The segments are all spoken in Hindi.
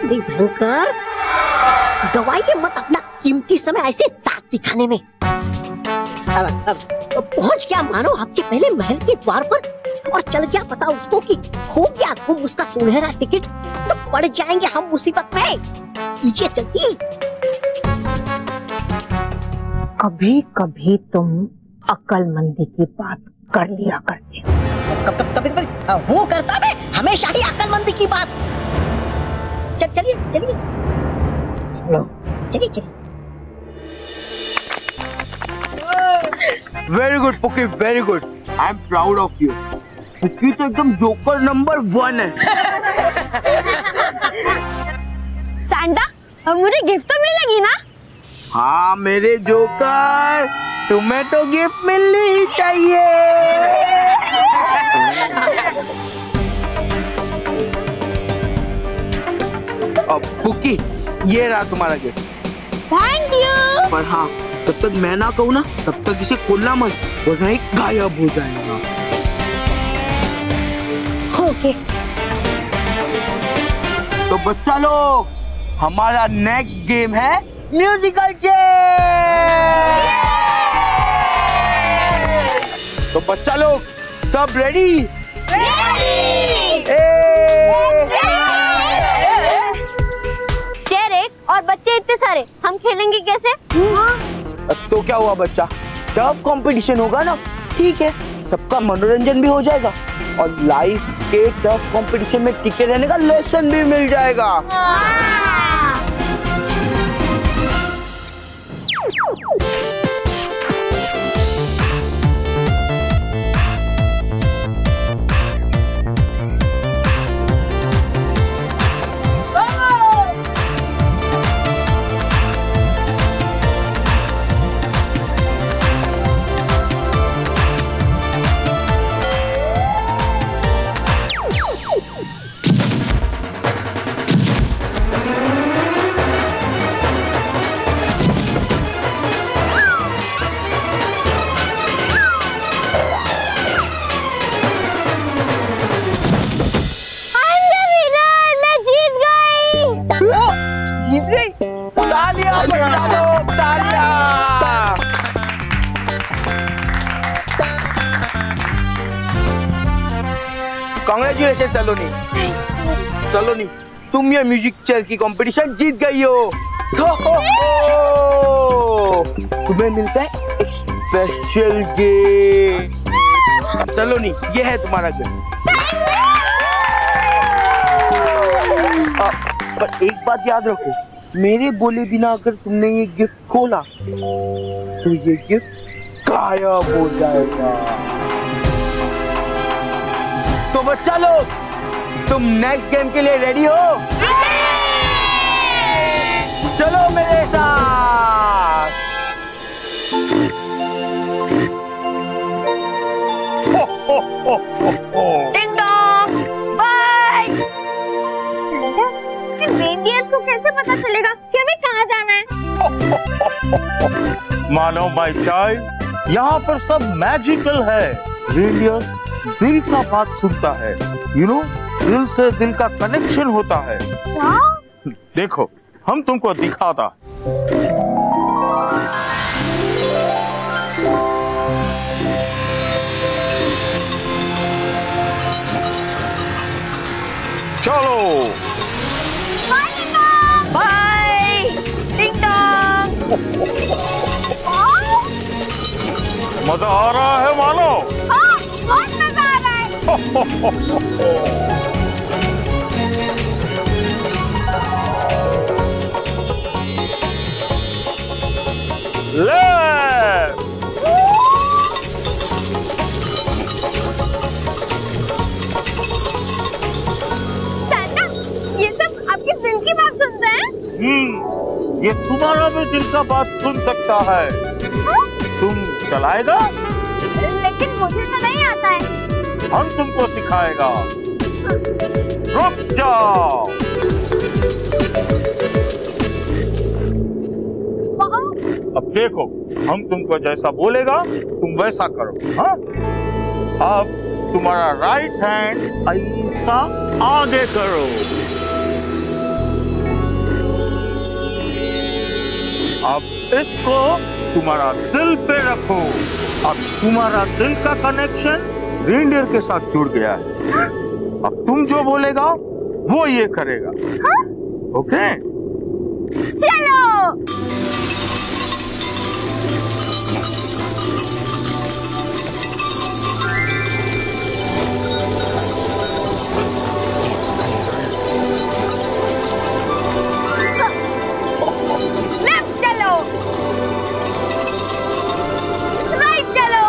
अरे भयंकर, गवाइए मत अपना कीमती समय ऐसे दांत दिखाने में। पहुंच गया मानो आपके पहले महल के द्वार पर और चल गया पता उसको कि हो गया गुम उसका सुनहरा टिकट, तो पड़ जाएंगे हम मुसीबत में। पीछे चलती। कभी कभी तुम अक्लमंदी की बात कर लिया करते। कभी हूँ करता मैं हमेशा ही अक्लमंदी की बात। चलिए चलिए चलो चलिए चलिए। Very good pookie, very good. I am proud of you. Pookie तो एकदम जोकर नंबर 1 है। सैंटा, और मुझे गिफ्ट तो मिलेगी ना? हाँ मेरे जोकर, तुम्हें तो गिफ्ट मिलनी ही चाहिए। अब पुकी, ये रहा तुम्हारा गिफ्ट। Thank you. पर हाँ, जब तक मैं ना कहूँ ना तब तक इसे खोलना मत, वरना ये गायब हो जाएगा। ओके। तो बच्चा लोग, हमारा नेक्स्ट गेम है म्यूजिकल चेयर। तो बच्चा लोग सब रेडी? चेयर एक और बच्चे इतने सारे, हम खेलेंगे कैसे? तो क्या हुआ बच्चा, टफ कंपटीशन होगा ना, ठीक है, सबका मनोरंजन भी हो जाएगा और लाइफ के टफ कंपटीशन में टिके रहने का लेसन भी मिल जाएगा। कांग्रेचुलेशन सलोनी, तुम ये म्यूजिक चेयर की कंपटीशन जीत गई हो। तुम्हें मिलता है एक स्पेशल गिफ्ट। सलोनी, ये है तुम्हारा गिफ्ट। पर एक बात याद रखो, मेरे बोले बिना अगर तुमने ये गिफ्ट खोला तो ये गिफ्ट गायब हो जाएगा। तो बच्चा लोग, तुम नेक्स्ट गेम के लिए रेडी हो? चलो मेरे साथ। Ding dong, bye. रेनडियर्स को कैसे पता चलेगा कि हमें कहाँ जाना है? मानो माय चाइल्ड, यहाँ पर सब मैजिकल है। रेनडियर दिल का बात सुनता है, यू नो, दिल से दिल का कनेक्शन होता है। क्या? देखो, हम तुमको दिखाता। चलो बाय डिंग डोंग। मजा आ रहा है मानो? बहुत मजा आ रहा है। सैंटा, ये सब आपके दिल की बात सुनते हैं? ये तुम्हारा भी दिल का बात सुन सकता है। तुम चलाएगा? लेकिन मुझे तो नहीं आता है। हम तुमको सिखाएगा। रुक जाओ। अब देखो, हम तुमको जैसा बोलेगा तुम वैसा करो। हाँ? अब तुम्हारा राइट हैंड ऐसा आगे करो। इसको तुम्हारा दिल पे रखो। अब तुम्हारा दिल का कनेक्शन रेनडियर के साथ जुड़ गया है। अब तुम जो बोलेगा वो ये करेगा। ओके? चलो। लेफ्ट चलो, राइट चलो।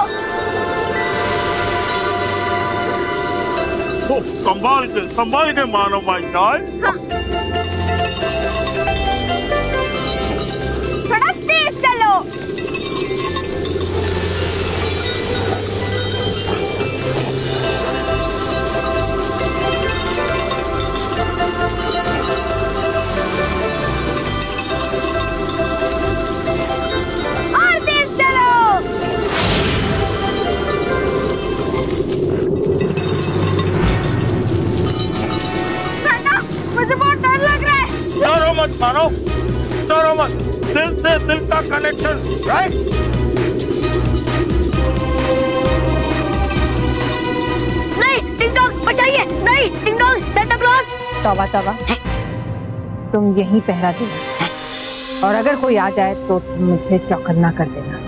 संभाल के मानो माय चाइल्ड। थोड़ा तेज चलो। और तेज चलो। सांता, मुझे बहुत डर लग रहा है। डरो मत मानो, डरो मत। दिल से दिल का कनेक्शन, राइट? नहीं टिंग टॉक बचाइए, नहीं टिंग टॉक, सांता क्लॉज। तौबा तौबा, तुम यहीं पहरा देना और अगर कोई आ जाए तो तुम मुझे चौकन्ना कर देना।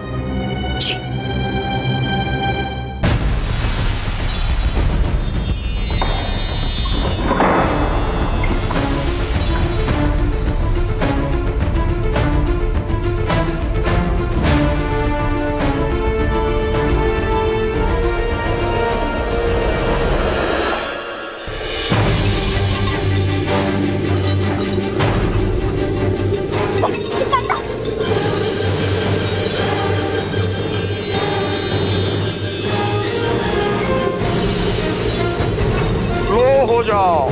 स्लो हो जाओ।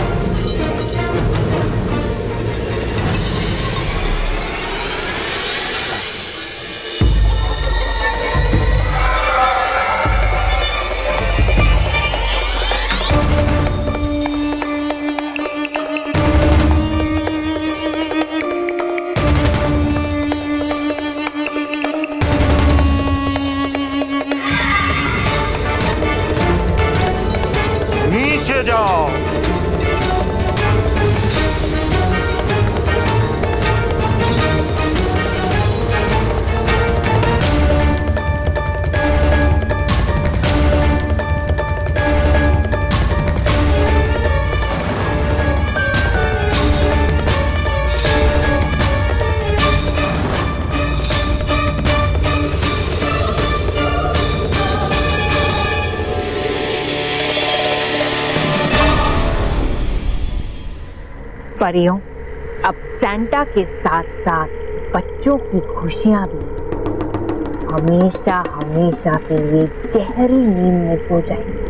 नीचे जाओ। परियों, अब सैंटा के साथ साथ बच्चों की खुशियां भी हमेशा हमेशा के लिए गहरी नींद में सो जाएंगी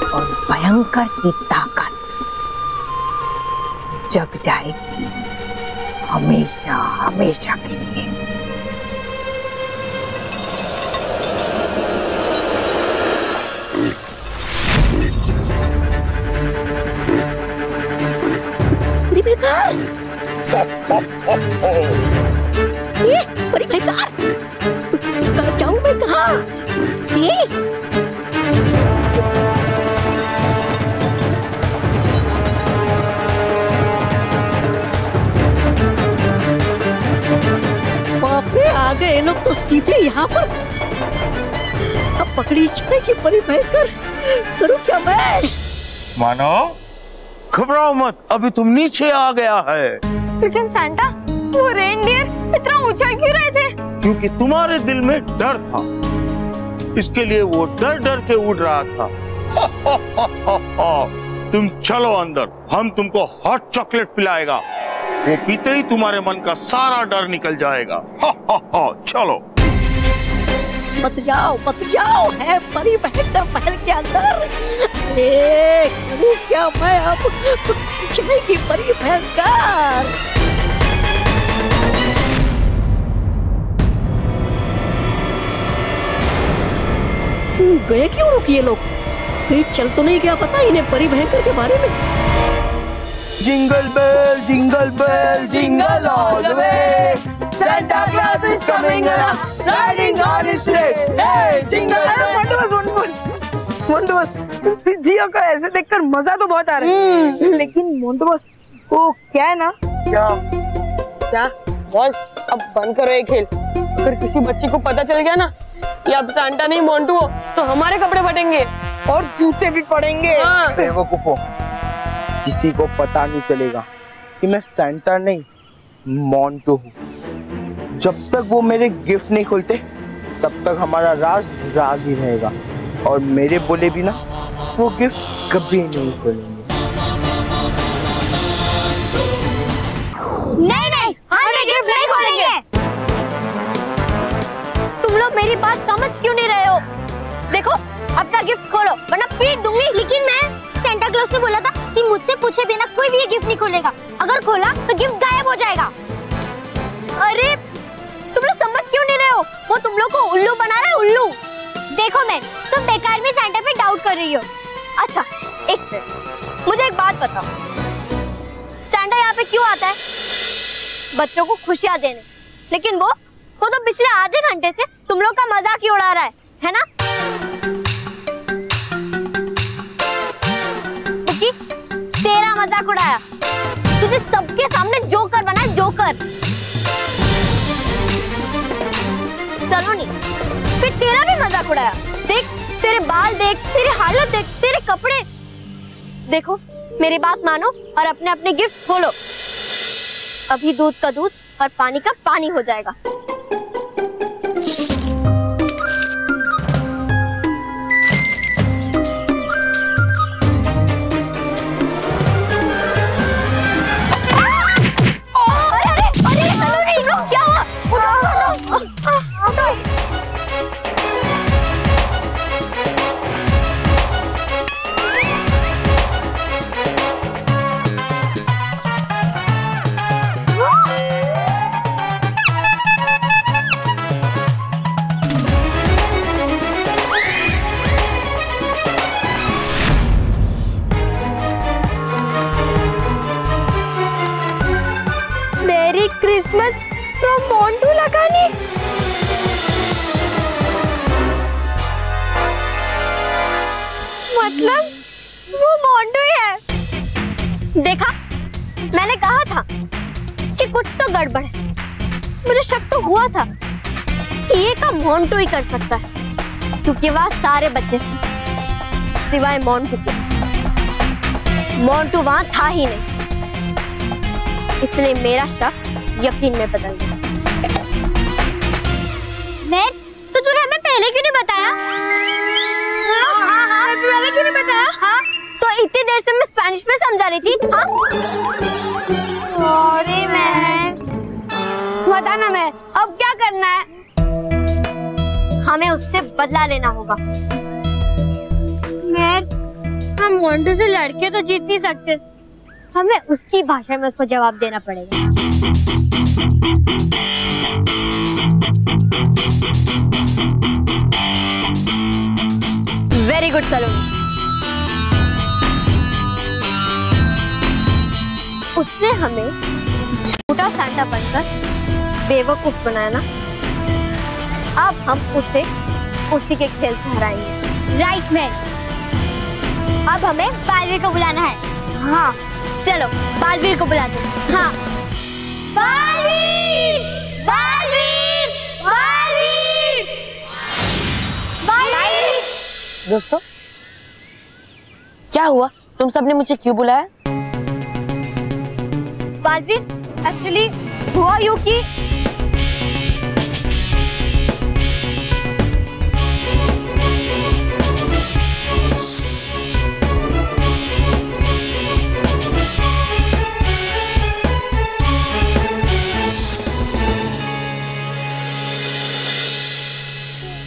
और भयंकर की ताकत जग जाएगी हमेशा हमेशा के लिए। ये बड़ी बेकार, जाऊं मैं कहाँ? ये बाप रे, आ गए लोग तो सीधे यहाँ पर। अब पकड़ी जाएगी बड़ी भयंकर। करूँ क्या मैं? मानो, घबराओ मत, अभी तुम नीचे आ गया है। लेकिन सांता, वो रेनडियर इतना ऊंचा क्यों रहे थे? क्योंकि तुम्हारे दिल में डर था, इसके लिए वो डर डर के उड़ रहा था। तुम चलो अंदर, हम तुमको हॉट चॉकलेट पिलाएगा। वो पीते ही तुम्हारे मन का सारा डर निकल जाएगा। चलो। मत जाओ, है परी भयंकर महल के अंदर। करूं क्या मैं अब? जाएगी परी भयंकर। गए क्यों रुक ये लोग? कहीं चल तो नहीं गया पता इन्हें परी भयंकर के बारे में? jingle bell, jingle all the way. Santa Claus is coming around, riding on his sleigh. Hey, jingle bell. Montu boss Jio को ऐसे देखकर मजा तो बहुत आ रहा है, लेकिन मोंटू बॉस वो क्या है ना, क्या बॉस अब बंद करो ये खेल। अगर किसी बच्चे को पता चल गया ना कि अब सांता नहीं मोंटू हो तो हमारे कपड़े फटेंगे और जूते भी पड़ेंगे। बेवकूफो, किसी को पता नहीं चलेगा कि मैं सांता नहीं मोंटू हूँ। जब तक वो मेरे गिफ्ट नहीं खोलते तब तक हमारा राज राज ही रहेगा, और मेरे बोले बिना वो गिफ्ट कभी नहीं खोलेंगे। नहीं, हम ये गिफ्ट नहीं खोलेंगे। तुम लोग मेरी बात समझ क्यों नहीं रहे हो? देखो, अपना गिफ्ट खोलो वरना पीट दूंगी। लेकिन मैं सेंटा क्लॉज ने बोला था कि मुझसे पूछे बिना कोई भी ये गिफ्ट नहीं खोलेगा। अगर खोला तो गिफ्ट गायब हो जाएगा। अरे तुम लोग समझ क्यों नहीं रहे हो? वो तुम लोग को उल्लू बना रहा है, उल्लू। देखो मैं, तुम बेकार में सेंटा पे डाउट कर रही हो। अच्छा एक मिनट, मुझे एक बात बताओ, सेंटा यहाँ पे क्यों आता है? बच्चों को खुशियाँ देने, लेकिन वो तो पिछले आधे घंटे से तुम लोग का मजाक ही उड़ा रहा है ना? बुकी, तेरा मजाक उड़ाया, तुझे सबके सामने जोकर बनाया, जोकर। सलोनी, फिर तेरा भी मजाक उड़ाया। देख तेरे बाल, देख तेरी हालत, देख तेरे कपड़े। देखो मेरी बात मानो और अपने अपने गिफ्ट खोलो। अभी दूध का दूध और पानी का पानी हो जाएगा। क्रिसमस फ्रॉम मोंटू लगानी। मतलब वो मोंटू ही है। देखा, मैंने कहा था कि कुछ तो गड़बड़ है। मुझे शक तो हुआ था ये काम मोंटू ही कर सकता है, क्योंकि वहाँ सारे बच्चे थे सिवाय मोंटू के। मोंटू वहाँ था ही नहीं, इसलिए मेरा शक यकीन में बदल गया। मैं तो तूने हमें पहले क्यों नहीं बताया? हाँ, पहले क्यों नहीं बताया? हाँ, तो इतनी देर से मैं स्पेनिश में समझा रही थी। हाँ, सॉरी मैन। बता ना मैं, अब क्या करना है? हमें उससे बदला लेना होगा। मैन, हम मोंटू से लड़के तो जीत नहीं सकते, हमें उसकी भाषा में उसको जवाब देना पड़ेगा। वेरी गुड सलोनी। उसने हमें झूठा सांता बनकर बेवकूफ बनाया ना, अब हम उसे उसी के खेल से हराएंगे। राइट मैन, अब हमें बालवीर को बुलाना है। हाँ चलो बालवीर को बुलाते हैं। हाँ, बालवीर, बालवीर, बालवीर, बालवीर। दोस्तों क्या हुआ? तुम सबने मुझे क्यों बुलाया? बालवीर, एक्चुअली हुआ यूं कि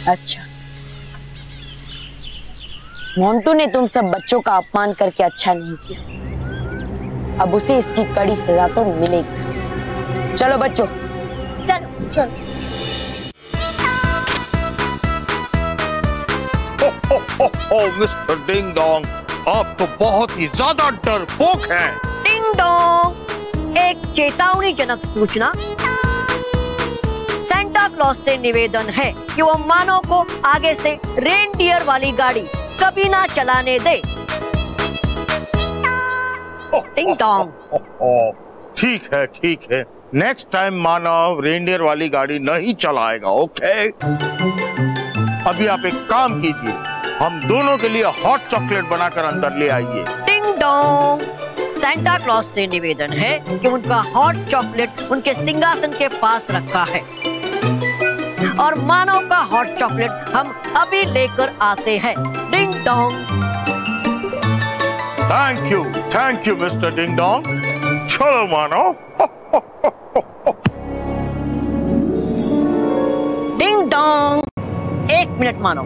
अच्छा, मोंटू ने तुम सब बच्चों का अपमान करके अच्छा नहीं किया, अब उसे इसकी कड़ी सजा तो मिलेगी। चलो बच्चों, चलो चलो। मिस्टर डिंग डोंग, आप तो बहुत ही ज्यादा डरपोक हैं। डिंग डिंग डोंग, एक चेतावनीजनक सूचना। सेंटा क्लॉज से निवेदन है कि वो मानव को आगे से रेनडियर वाली गाड़ी कभी ना चलाने दे। Ding dong. ठीक है, नेक्स्ट टाइम मानव रेनडियर वाली गाड़ी नहीं चलाएगा। ओके, अभी आप एक काम कीजिए, हम दोनों के लिए हॉट चॉकलेट बनाकर अंदर ले आइए। डिंग डोंग, सेंटा क्लॉज से निवेदन है कि उनका हॉट चॉकलेट उनके सिंहासन के पास रखा है और मानव का हॉट चॉकलेट हम अभी लेकर आते हैं। Ding dong. Thank you mister ding dong. चलो मानव। Ding dong. एक मिनट मानव,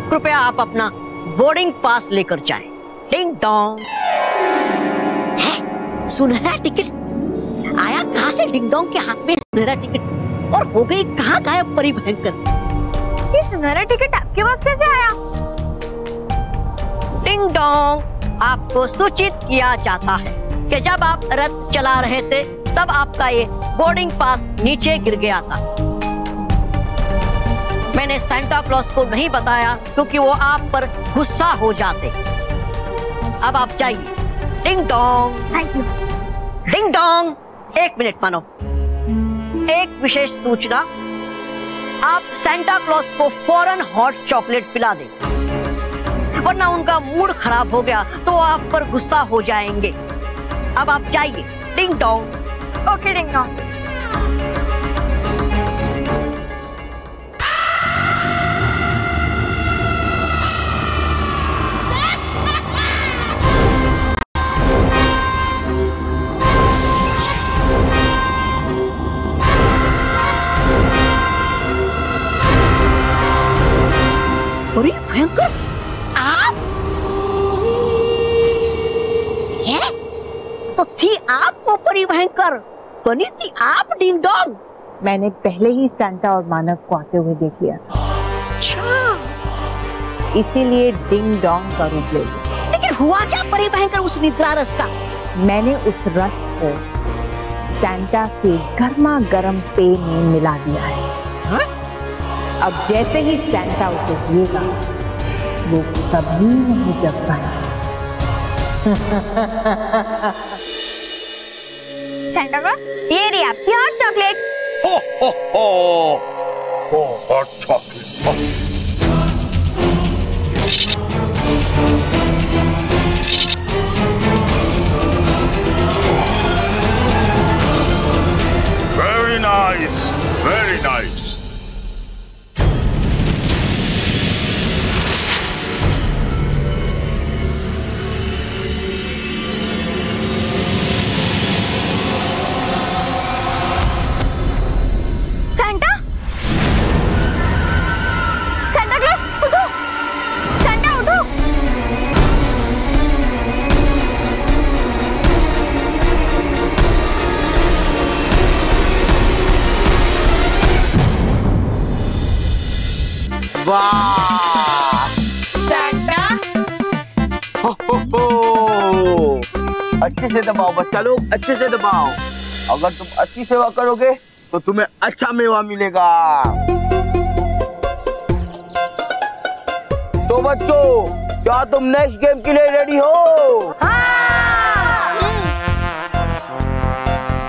कृपया आप अपना बोर्डिंग पास लेकर जाएं। Ding dong. सुनहरा टिकट आया कहां से डिंग डोंग के हाथ में सुनहरा टिकट, और हो गई कहां गायब परी भयंकर। ये सुनहरा टिकट आपके पास कैसे आया? डिंग डोंग, आपको सूचित किया जाता है कि जब आप रथ चला रहे थे तब आपका ये बोर्डिंग पास नीचे गिर गया था। मैंने सेंटा क्लॉज को नहीं बताया क्योंकि वो आप पर गुस्सा हो जाते। अब आप जाइए। Ding dong. Thank you. Ding dong, एक मिनट मानो। एक विशेष सूचना, आप सेंटा क्लॉज को फौरन हॉट चॉकलेट पिला दें, वरना उनका मूड खराब हो गया तो वो आप पर गुस्सा हो जाएंगे। अब आप जाइए। Ding dong. Okay ding dong. परी भयंकर, आप हैं? तो थी आप वो परी भयंकर, बनी थी आप डिंग डोंग। मैंने पहले ही सेंटा और मानव को आते हुए देख लिया था, अच्छा, इसीलिए डिंग डोंग का रूप ले लिया। लेकिन हुआ क्या परी भयंकर उस निद्रा रस का? मैंने उस रस को सेंटा के गर्मा गर्म पेय में मिला दिया है। हाँ? अब जैसे ही सेंटा उसे पिएगा वो कभी नहीं जग पाएगा। सेंटा क्लॉज, ये रही आपकी hot chocolate. Hot chocolate. Very nice, very nice. Santa, Santa Claus उठो, सेंटा उठो। वाह सेंटा, अच्छे से दबाओ बच्चा लोग, अच्छे से दबाओ। अगर तुम अच्छी सेवा करोगे तो तुम्हें अच्छा मेवा मिलेगा। तो बच्चों, क्या तुम नेक्स्ट गेम के लिए रेडी हो?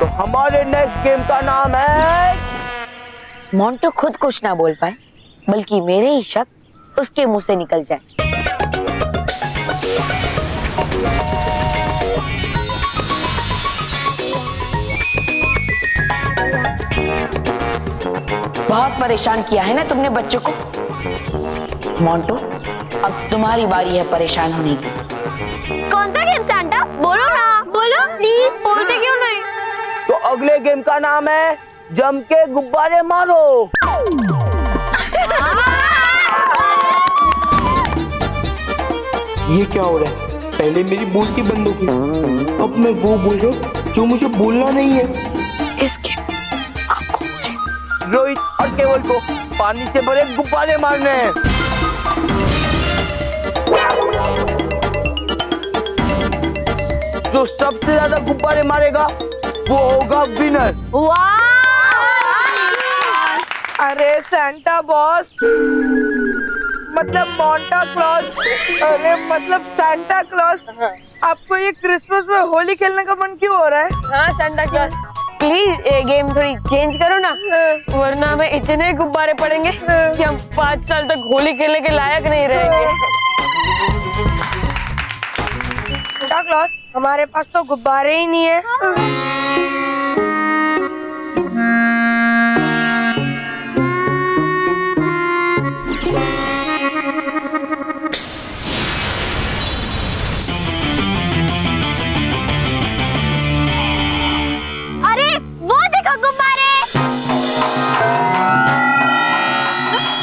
तो हमारे नेक्स्ट गेम का नाम है। मोंटू खुद कुछ ना बोल पाए, बल्कि मेरे ही शब्द उसके मुंह से निकल जाए। बहुत परेशान किया है ना तुमने बच्चों को। मोंटू, अब तुम्हारी बारी है परेशान होने की। कौन सा गेम सेंटा? बोलो ना, बोलो प्लीज। बोलते क्यों नहीं? तो अगले गेम का नाम है जम के गुब्बारे मारो। ये क्या हो रहा है? पहले मेरी बोलती बंद हो गई, अब मैं वो बोल रहा हूँ जो मुझे बोलना नहीं है। इसके आपको मुझे रोहित और केवल को पानी से भरे गुब्बारे मारने हैं। जो सबसे ज्यादा गुब्बारे मारेगा वो होगा विनर। अरे सैंटा बॉस, मतलब मोंटा क्लॉस, अरे मतलब सैंटा क्लॉस, आपको ये क्रिसमस में होली खेलने का मन क्यों हो रहा है? हाँ सैंटा क्लॉस, प्लीज ये गेम थोड़ी चेंज करो ना, वरना हमें इतने गुब्बारे पड़ेंगे कि हम 5 साल तक होली खेलने के लायक नहीं रहेंगे। सैंटा क्लॉस, हमारे पास तो गुब्बारे ही नहीं है। अरे वो देखो गुब्बारे।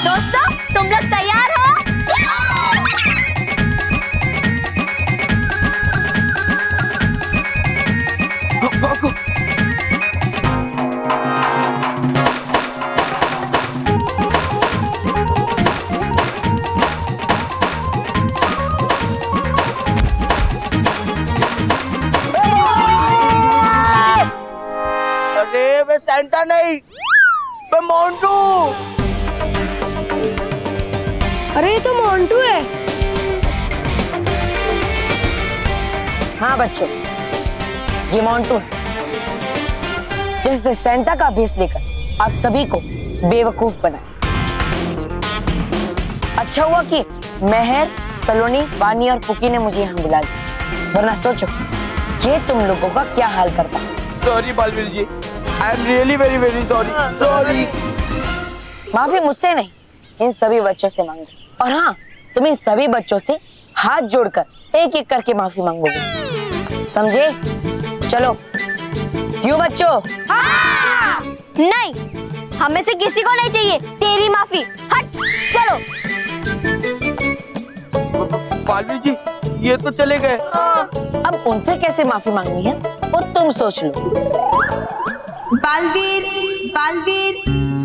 दोस्तों तुम लोग तैयार हो? अरे मैं सैंटा नहीं, मैं मोंटू। अरे ये तो मोंटू है। हाँ बच्चों, ये मोंटू जिसने सैंटा का भेष लेकर आप सभी को बेवकूफ बनाया। अच्छा हुआ कि मेहर, सलोनी, वानी और पुकी ने मुझे यहाँ बुला लिया, वरना सोचो ये तुम लोगों का क्या हाल करता। Sorry Balveer ji, I am really very very sorry. Sorry. माफी मुझसे नहीं, इन सभी बच्चों से मांगो। और हाँ, तुम इन सभी बच्चों से हाथ जोड़कर एक एक करके माफी मांगोगे, समझे? चलो, क्यों बच्चों? हाँ! नहीं, हमें से किसी को नहीं चाहिए तेरी माफी। हट, चलो। बालवीर जी, ये तो चले गए। अब उनसे कैसे माफी मांगनी है वो तुम सोच लो। बालवीर, बालवीर,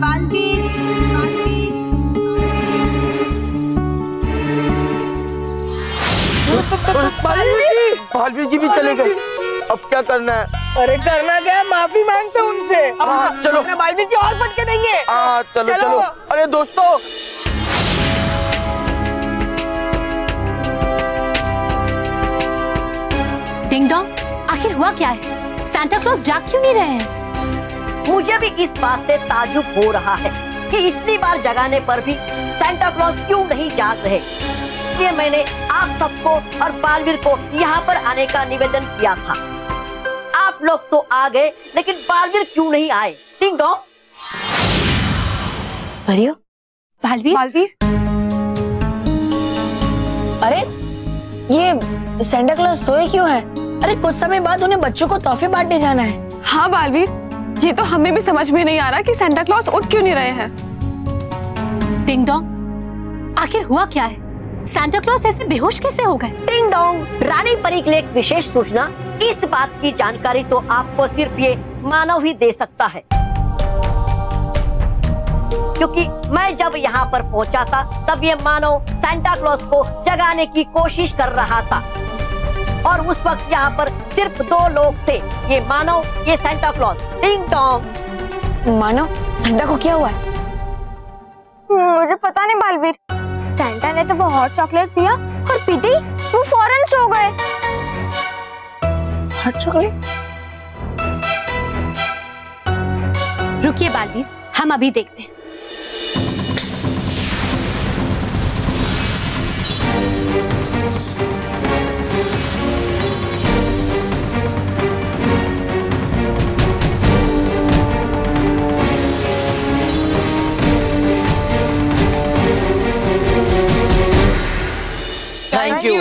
बालवीर, बालवीर। बालवीर जी भी चले गए, अब क्या करना है? अरे करना क्या है, माफी मांगते उनसे। हाँ, चलो। बालवीर जी और पटके देंगे। हाँ चलो चलो। अरे दोस्तों, डिंग डोंग, आखिर हुआ क्या है? सांता क्लॉज जाग क्यों नहीं रहे हैं? मुझे भी इस बात से ताज्जुब हो रहा है कि इतनी बार जगाने पर भी सांता क्लॉज क्यों नहीं जाग रहे। ये मैंने आप सबको और बालवीर को यहाँ पर आने का निवेदन किया था। आप लोग तो आ गए, लेकिन बालवीर क्यों नहीं आए? Ding dong. परियो, बालवीर, बालवीर, अरे ये सैंटा क्लॉज सोए क्यों है? अरे कुछ समय बाद उन्हें बच्चों को तोहफे बांटने जाना है। हाँ बालवीर, ये तो हमें भी समझ में नहीं आ रहा कि सैंटा क्लॉज उठ क्यों नहीं रहे हैं। डिंग डोंग, आखिर हुआ क्या है? सांता क्लॉज ऐसे बेहोश कैसे हो गए? डिंग डोंग, रानी परी के लिए एक विशेष सूचना। इस बात की जानकारी तो आपको सिर्फ ये मानव ही दे सकता है, क्योंकि मैं जब यहाँ पर पहुँचा था तब ये मानव सांता क्लॉज को जगाने की कोशिश कर रहा था, और उस वक्त यहाँ पर सिर्फ 2 लोग थे, ये मानव, ये सांता क्लॉज। Ding dong. मानो सैंटा को क्या हुआ है? मुझे पता नहीं बालवीर, सैंटा ने तो वो हॉट चॉकलेट दिया और पीते ही वो फौरन सो गए। Hot chocolate? रुकिए बालवीर, हम अभी देखते हैं। Thank you.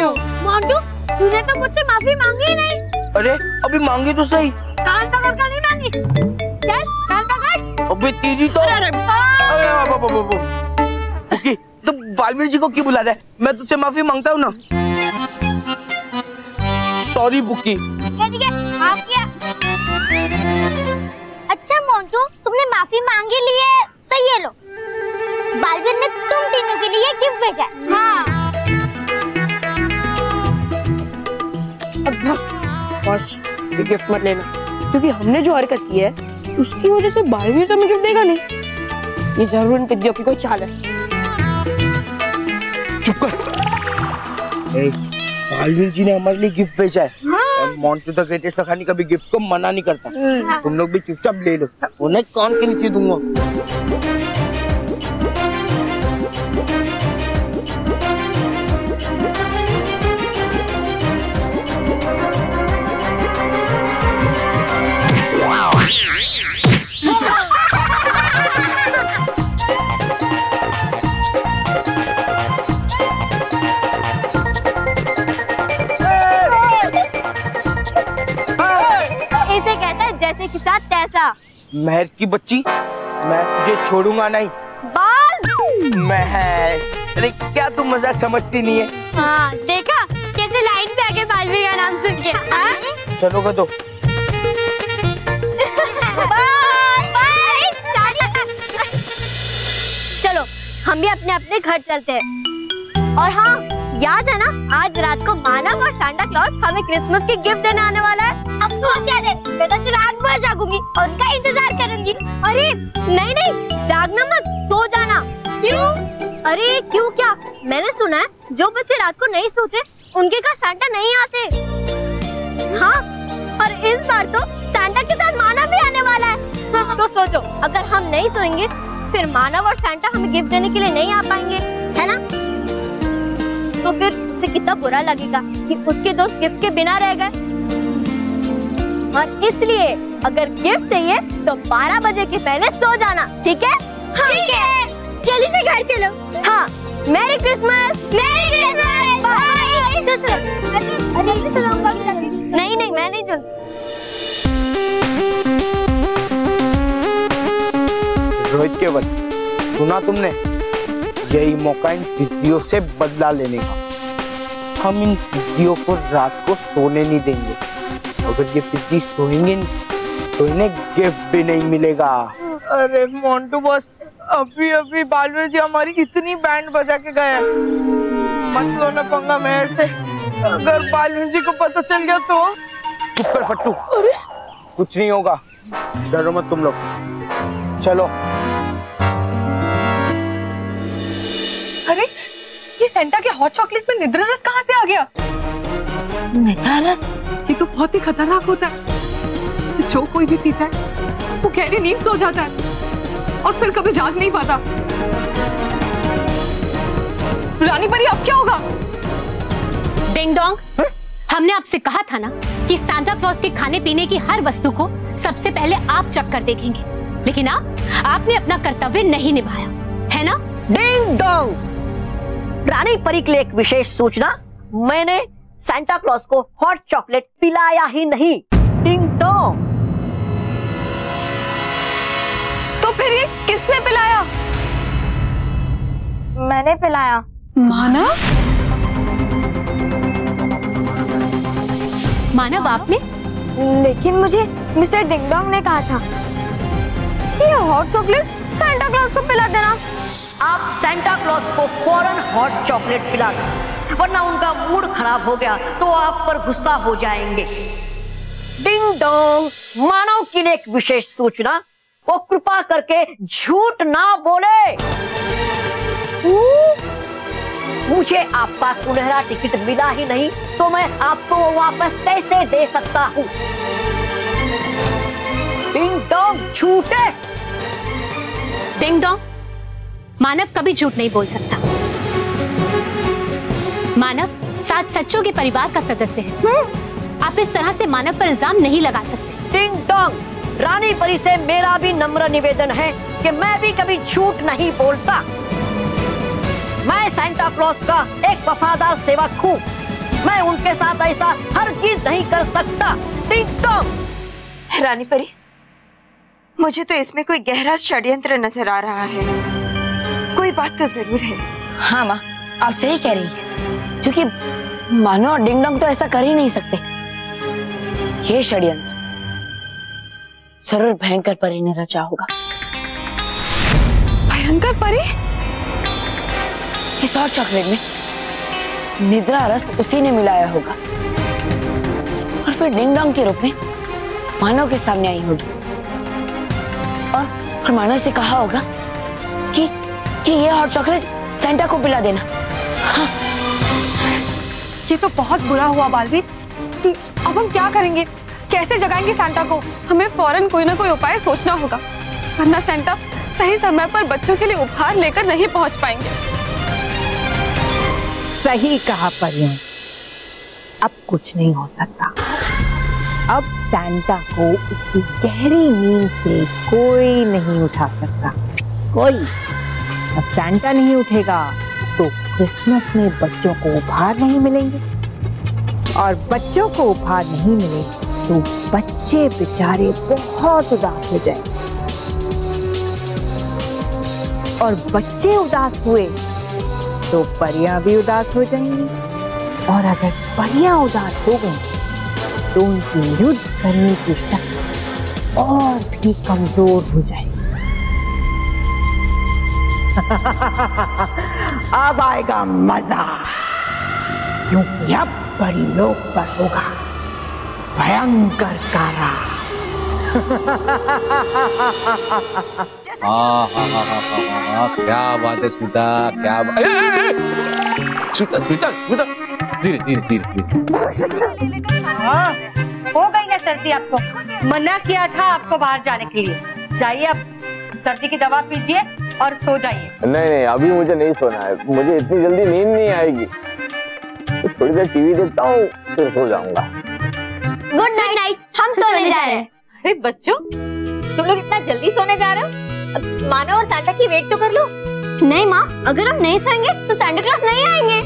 मोंटू, तूने तो मुझसे माफी मांगी ही नहीं। अरे अभी मांगी तो सही। कान पकड़ कर नहीं मांगी। चल, कान पकड़। अबे तेरी तो। ओके, तो बालवीर जी को क्यों बुला रहा है? मैं तुझसे माफी मांगता हूँ ना। सॉरी बुकी। ठीक है, माफ किया। अच्छा मोंटू, तुमने माफी मांगी ली है तो ये लो, बालवीर ने तुम तीनों के लिए गिफ्ट भेजा है। हाँ। बस ये गिफ्ट मत लेना, क्योंकि हमने जो हरकत की है उसकी वजह से बालवीर तो हमें गिफ्ट देगा नहीं। ये जरूर इन पिद्दियों की कोई चाल है। चुप कर। बालवीर जी ने हमारे लिए गिफ्ट भेजा है। और मोंटू द ग्रेटेस्ट लखानी कभी गिफ्ट को मना नहीं करता। तुम लोग भी चुपचाप ले लो, उन्हें कान के नीचे दूंगा। इसे कहता है जैसे के साथ तैसा। महर की बच्ची, मैं तुझे छोड़ूंगा नहीं। बाल महर, अरे क्या तुम मजाक समझती नहीं है? हाँ देखा कैसे लाइन पे आके बालवीर का नाम सुन के। चलो गदो। चलो हम भी अपने अपने घर चलते हैं। और हाँ, याद है ना आज रात को मानव और सांता क्लॉज हमें क्रिसमस की गिफ्ट देने आने वाला है। अब तो याद है, मैं तो रात भर जागूंगी और उनका इंतजार करूंगी। अरे नहीं नहीं, जागना मत, सो जाना। क्यों? अरे क्यों क्या, मैंने सुना है जो बच्चे रात को नहीं सोते उनके घर सांता नहीं आते। हाँ, और इस बार तो सांता के साथ मानव भी आने वाला है। तो सोचो, अगर हम नहीं सोएंगे फिर मानव और सांता हमें गिफ्ट देने के लिए नहीं आ पाएंगे, है ना? तो फिर उसे कितना बुरा लगेगा कि उसके दोस्त गिफ्ट के बिना रह गए। और इसलिए अगर गिफ्ट चाहिए तो 12 बजे के पहले सो जाना, ठीक है? ठीक है। जल्दी से घर चलो। हाँ, merry Christmas. Merry Christmas. Bye. चल। नहीं नहीं, मैं नहीं चलती। रोहित केवल, सुना तुमने? यही मौका इन पिद्दियों से बदला लेने का। हम इन पिद्दियों को रात को सोने नहीं देंगे। अगर ये पिद्दी सोएंगे तो इन्हें गिफ्ट भी नहीं मिलेगा। अरे मोंटू बॉस, अभी अभी बालवीर जी हमारी इतनी बैंड बजा के गए हैं। मत लो ना पंगा मेहर से, अगर बालवीर जी को पता चल गया तो। चुप कर फट्टू। अरे कुछ नहीं होगा, डरो मत तुम लोग। चलो। अरे ये सेंटा के हॉट चॉकलेट में निद्रा रस कहाँ से आ गया? निद्रा रस? ये तो बहुत ही खतरनाक होता है। जो कोई भी पीता है वो गहरी नींद सो जाता है और फिर कभी जाग नहीं पाता। रानी परी, अब क्या होगा? डिंग डोंग, हमने आपसे कहा था ना कि सांता क्लॉज के खाने पीने की हर वस्तु को सबसे पहले आप चख कर देखेंगे, लेकिन आपने अपना कर्तव्य नहीं निभाया, है ना? डिंग डोंग, रानी परी के लिए एक विशेष सूचना, मैंने सांता क्लॉज को हॉट चॉकलेट पिलाया ही नहीं। Ding dong. तो फिर ये किसने पिलाया? मैंने पिलाया। मानव? मानव, आपने? लेकिन मुझे मिस्टर डिंग डोंग ने कहा था कि ये हॉट चॉकलेट सांता क्लॉज को पिला देना। आप सांता क्लॉज को फौरन हॉट चॉकलेट पिला दो, वरना उनका मूड खराब हो गया तो आप पर गुस्सा हो जाएंगे। डिंग डोंग, मानव के लिए एक विशेष सूचना, वो कृपा करके झूठ ना बोले। मुझे आपका सुनहरा टिकट मिला ही नहीं तो मैं आपको वापस कैसे दे सकता हूँ? डिंग डोंग झूठे। डिंग डोंग, मानव कभी झूठ नहीं बोल सकता। मानव 7 सच्चों के परिवार का सदस्य है। आप इस तरह से मानव पर इल्जाम नहीं लगा सकते। डिंग डोंग, रानी परी से मेरा भी नम्र निवेदन है कि मैं भी कभी झूठ नहीं बोलता। मैं सांता क्लॉज का एक वफादार सेवक हूँ, मैं उनके साथ ऐसा हरगिज़ नहीं कर सकता। Ding dong. रानी परी, मुझे तो इसमें कोई गहरा षड्यंत्र नजर आ रहा है। कोई बात तो जरूर है। हाँ माँ, आप सही कह रही है, क्योंकि मानो और डिंग डोंग तो ऐसा कर ही नहीं सकते। ये षड्यंत्र जरूर भयंकर परी ने रचा होगा। भयंकर परी? इस हॉट चॉकलेट में निद्रा रस उसी ने मिलाया होगा और फिर डिंग डोंग के रूप में मानव के सामने आई होगी और मानव से कहा होगा कि ये हॉट चॉकलेट सेंटा को पिला देना। हाँ। ये तो बहुत बुरा हुआ बालवीर। अब हम क्या करेंगे, कैसे जगाएंगे सेंटा को? हमें फौरन कोई ना कोई उपाय सोचना होगा, वरना सेंटा सही समय पर बच्चों के लिए उपहार लेकर नहीं पहुंच पाएंगे। सही कहा परियों, अब कुछ नहीं हो सकता। अब सैंटा को उसकी गहरी नींद से कोई नहीं उठा सकता, कोई। अब सैंटा नहीं उठेगा तो क्रिसमस में बच्चों को उपहार नहीं मिलेंगे, और बच्चों को उपहार नहीं मिले तो बच्चे बेचारे बहुत उदास हो जाएंगे, और बच्चे उदास हुए तो परियां भी उदास हो जाएंगी, और अगर परियां उदास हो गई तो उनकी युद्ध करने की शक्ति और भी कमजोर हो जाएगी। अब आएगा मजा, क्योंकि अब परिलोक पर होगा भयंकर का राज। क्या बात है स्मिता, क्या बात। स्मिता स्मिता स्मिता, धीरे धीरे धीरे। हो गई है सर्दी आपको? मना किया था आपको बाहर जाने के लिए। जाइए अब सर्दी की दवा पीजिए और सो जाइए। नहीं, अभी मुझे नहीं सोना है, मुझे इतनी जल्दी नींद नहीं आएगी। थोड़ी देर टीवी देखता हूँ फिर सो जाऊंगा। गुड नाइट, हम सोने जा रहे हैं। अरे बच्चों, तुम लोग इतना जल्दी सोने जा रहे हो? मानव और सांता की वेट तो कर लो। नहीं माँ, अगर हम नहीं सोएंगे तो सैंटा क्लॉज नहीं आएंगे।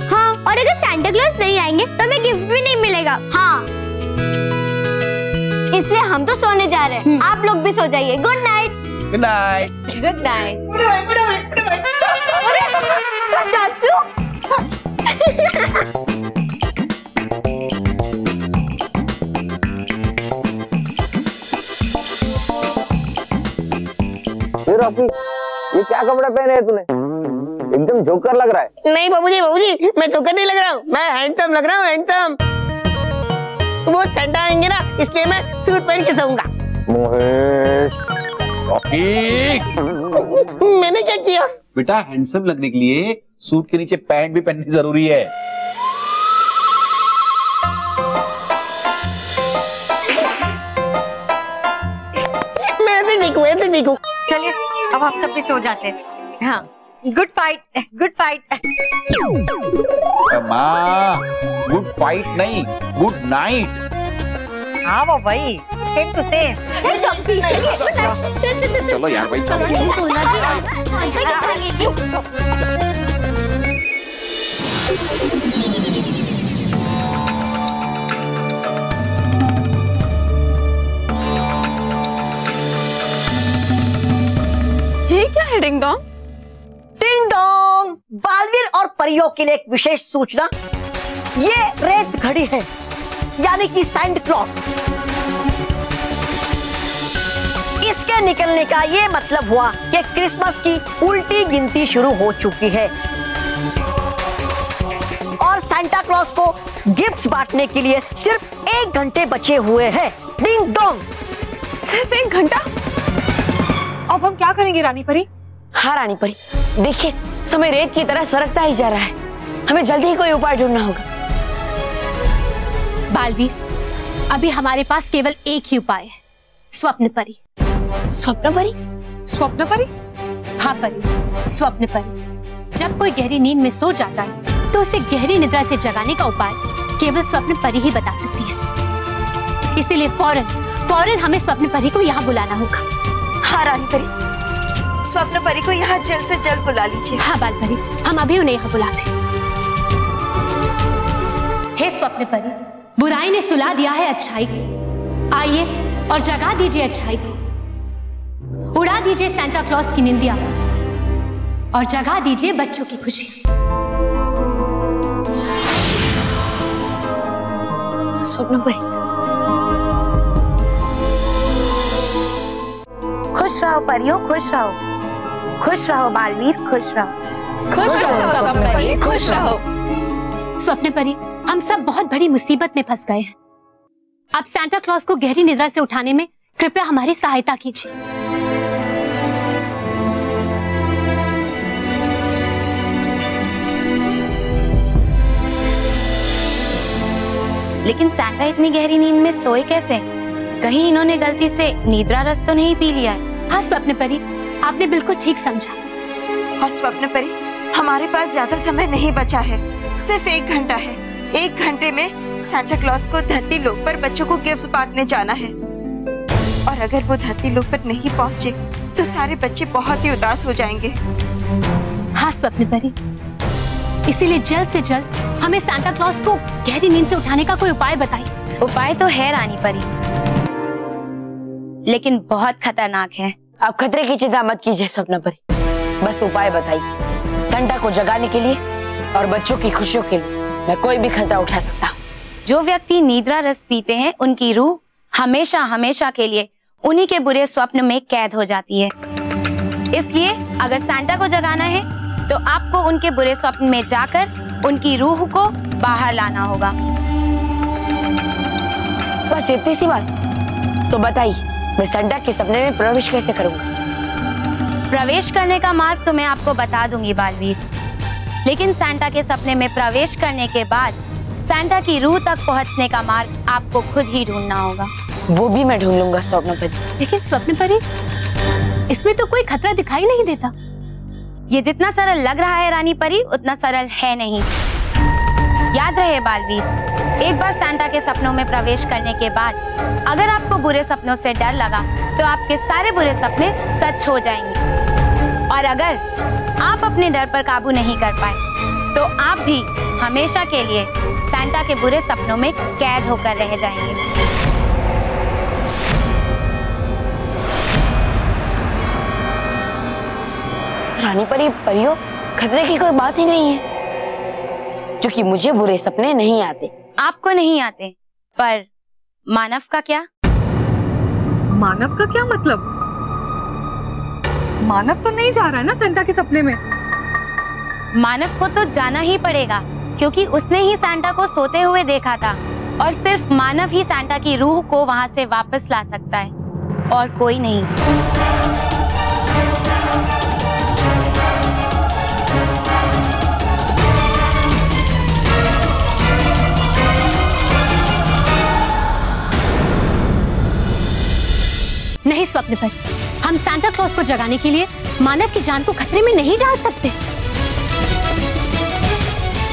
हाँ, और अगर सैंटा क्लॉज नहीं आएंगे तो हमें गिफ्ट भी नहीं मिलेगा। हाँ, इसलिए हम तो सोने जा रहे हैं। आप लोग भी सो जाइए। Good night. Good night. Good night. चाचू। रॉकी, ये क्या कपड़ा पहने है तूने? एकदम जोकर लग रहा है। नहीं बाबूजी, मैं जोकर नहीं लग रहा हूँ, मैं हैंडसम लग रहा हूँ, हैंडसम। वो सैंटा आएंगे ना, इसलिए मैं सूट पहन के सोऊंगा। रॉकी, मैंने क्या किया? बेटा, हैंडसम लगने के लिए सूट के नीचे पैंट भी पहननी जरूरी है। मैं तो ठीक हूँ। चलिए अब आप सब भी सो जाते हैं। हाँ, गुड फाइट, गुड फाइट। माँ, गुड फाइट नहीं, गुड नाइट। हाँ वो भाई, सेम टू सेम। चलो यार भाई, ये क्या है ding dong? Ding dong, Baalveer और परियों के लिए एक विशेष सूचना। ये रेत घड़ी है, यानी कि सैंड क्लॉक। इसके निकलने का ये मतलब हुआ कि क्रिसमस की उल्टी गिनती शुरू हो चुकी है और सांता क्लॉज को गिफ्ट्स बांटने के लिए सिर्फ 1 घंटे बचे हुए हैं। Ding dong. सिर्फ 1 घंटा? अब हम क्या करेंगे रानी परी? हाँ रानी परी, देखिए समय रेत की तरह सरकता ही जा रहा है, हमें जल्दी ही कोई उपाय ढूंढना होगा। बालवीर, अभी हमारे पास केवल एक ही उपाय है, स्वप्न परी। स्वप्न परी? स्वप्न परी? हाँ परी, स्वप्न परी। जब कोई गहरी नींद में सो जाता है तो उसे गहरी निद्रा से जगाने का उपाय केवल स्वप्न परी ही बता सकती है। इसीलिए फौरन हमें स्वप्न परी को यहाँ बुलाना होगा। हाँ रानी परी, स्वप्न परी को यहाँ जल्द से जल्द बुला लीजिए। हाँ बाल परी, हम अभी उन्हें यहाँ बुलाते हैं। हे स्वप्न परी, बुराई ने सुला दिया है अच्छाई को, आइए और जगा दीजिए अच्छाई को, उड़ा दीजिए सांता क्लॉज की निंदिया और जगा दीजिए बच्चों की खुशियां। स्वप्न परी, खुश रहो परियों, खुश रहो, खुश रहो बालवीर, खुश रहो, खुश रहो स्वप्न परी, खुश रहो। स्वप्न परी, हम सब बहुत बड़ी मुसीबत में फंस गए हैं। आप सांता क्लॉज को गहरी निद्रा से उठाने में कृपया हमारी सहायता कीजिए। लेकिन सैंटा इतनी गहरी नींद में सोए कैसे? कहीं इन्होंने गलती से निद्रा रस तो नहीं पी लिया है? हाँ स्वप्न परी, आपने बिल्कुल ठीक समझा। और स्वप्न परी, हमारे पास ज्यादा समय नहीं बचा है, सिर्फ 1 घंटा है। 1 घंटे में सांता क्लॉज को धरती लोक पर बच्चों को गिफ्ट बांटने जाना है। और अगर वो धरती लोक पर नहीं पहुंचे तो सारे बच्चे बहुत ही उदास हो जाएंगे। हाँ स्वप्न परी, इसीलिए जल्द से जल्द हमें सांता क्लॉज को गहरी नींद से उठाने का कोई उपाय बताइए। उपाय तो है रानी परी, लेकिन बहुत खतरनाक है। आप खतरे की चिंता मत कीजिए स्वप्न परी, बस उपाय बताइए। सांता को जगाने के लिए और बच्चों की खुशियों के लिए मैं कोई भी खतरा उठा सकता हूँ। जो व्यक्ति निद्रा रस पीते हैं उनकी रूह हमेशा हमेशा के लिए उन्हीं के बुरे स्वप्न में कैद हो जाती है। इसलिए अगर सांता को जगाना है तो आपको उनके बुरे स्वप्न में जाकर उनकी रूह को बाहर लाना होगा। बस इतनी सी बात। तो बताइए, मैं सांता के सपने में प्रवेश कैसे करूंगा? प्रवेश करने का मार्ग तो मैं आपको बता दूंगी बालवीर, लेकिन सांता के सपने में प्रवेश करने के बाद सांता की रूह तक पहुंचने का मार्ग आपको खुद ही ढूंढना होगा। वो भी मैं ढूंढ लूंगा स्वप्न परी। लेकिन स्वप्न परी, इसमें तो कोई खतरा दिखाई नहीं देता। ये जितना सरल लग रहा है रानी परी, उतना सरल है नहीं। याद रहे बालवीर, एक बार सांता के सपनों में प्रवेश करने के बाद अगर आपको बुरे सपनों से डर लगा तो आपके सारे बुरे सपने सच हो जाएंगे। और अगर आप अपने डर पर काबू नहीं कर पाए तो आप भी हमेशा के लिए सांता के बुरे सपनों में कैद होकर रह जाएंगे। रानी परी, परियों, खतरे की कोई बात ही नहीं है, क्योंकि मुझे बुरे सपने नहीं आते। आपको नहीं आते, पर मानव का क्या? मानव का क्या मतलब? मानव तो नहीं जा रहा है ना सांता के सपने में। मानव को तो जाना ही पड़ेगा, क्योंकि उसने ही सांता को सोते हुए देखा था और सिर्फ मानव ही सांता की रूह को वहां से वापस ला सकता है, और कोई नहीं। नहीं स्वप्न परी, हम सांता क्लॉज को जगाने के लिए मानव की जान को खतरे में नहीं डाल सकते।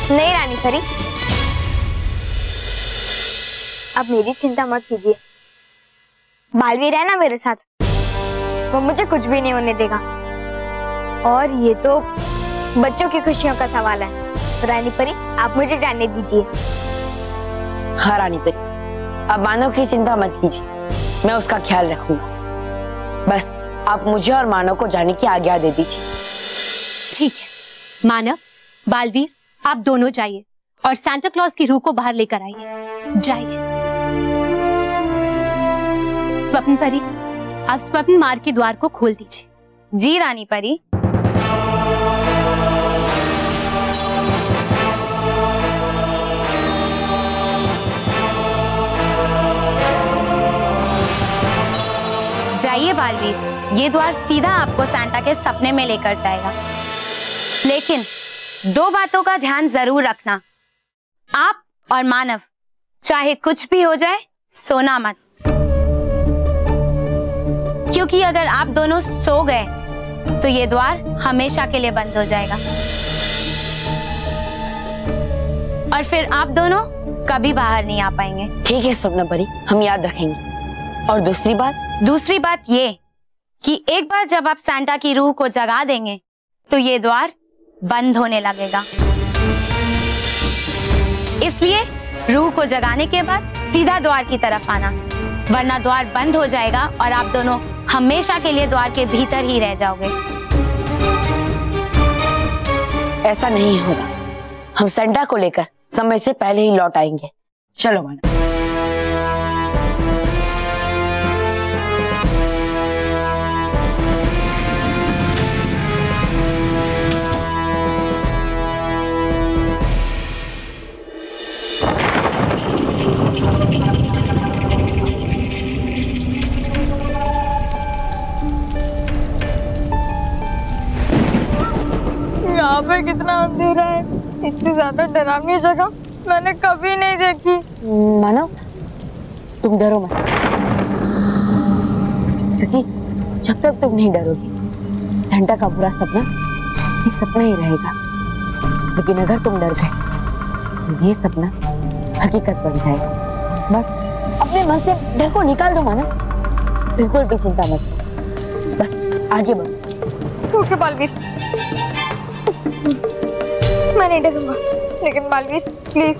नहीं रानी परी, अब मेरी चिंता मत कीजिए। बालवीर है ना मेरे साथ, वो मुझे कुछ भी नहीं होने देगा। और ये तो बच्चों की खुशियों का सवाल है। रानी परी, आप मुझे जाने दीजिए। हाँ रानी परी, अब मानव की चिंता मत कीजिए, मैं उसका ख्याल रखूंगा। बस आप मुझे और मानव को जाने की आज्ञा दे दीजिए। ठीक है, मानव, बालवीर, आप दोनों जाइए और सांता क्लॉज की रूह को बाहर लेकर आइए। जाइए। स्वप्न परी, आप स्वप्न मार्ग के द्वार को खोल दीजिए। जी रानी परी। जाइए बालवीर, ये द्वार सीधा आपको सांता के सपने में लेकर जाएगा। लेकिन 2 बातों का ध्यान जरूर रखना, आप और मानव चाहे कुछ भी हो जाए सोना मत, क्योंकि अगर आप दोनों सो गए तो ये द्वार हमेशा के लिए बंद हो जाएगा और फिर आप दोनों कभी बाहर नहीं आ पाएंगे। ठीक है स्वप्न परी, हम याद रखेंगे। और दूसरी बात ये कि एक बार जब आप सांता की रूह को जगा देंगे तो ये द्वार बंद होने लगेगा। इसलिए रूह को जगाने के बाद सीधा द्वार की तरफ आना, वरना द्वार बंद हो जाएगा और आप दोनों हमेशा के लिए द्वार के भीतर ही रह जाओगे। ऐसा नहीं होगा, हम सांता को लेकर समय से पहले ही लौट आएंगे। चलो मानव। यहाँ पे कितना अंधेरा है, इससे ज्यादा डरावनी जगह मैंने कभी नहीं देखी। मानो तुम डरो मत, क्योंकि जब तक तुम नहीं डरोगी सेंटा का बुरा सपना एक सपना ही रहेगा। लेकिन अगर तुम डर गए तो ये सपना हकीकत बन जाएगा। बस अपने मन से डर को निकाल दो मानो, बिल्कुल भी चिंता मत, बस आगे बढ़ो। ओके बालवीर, मैं नहीं डरूंगा, लेकिन बालवीर प्लीज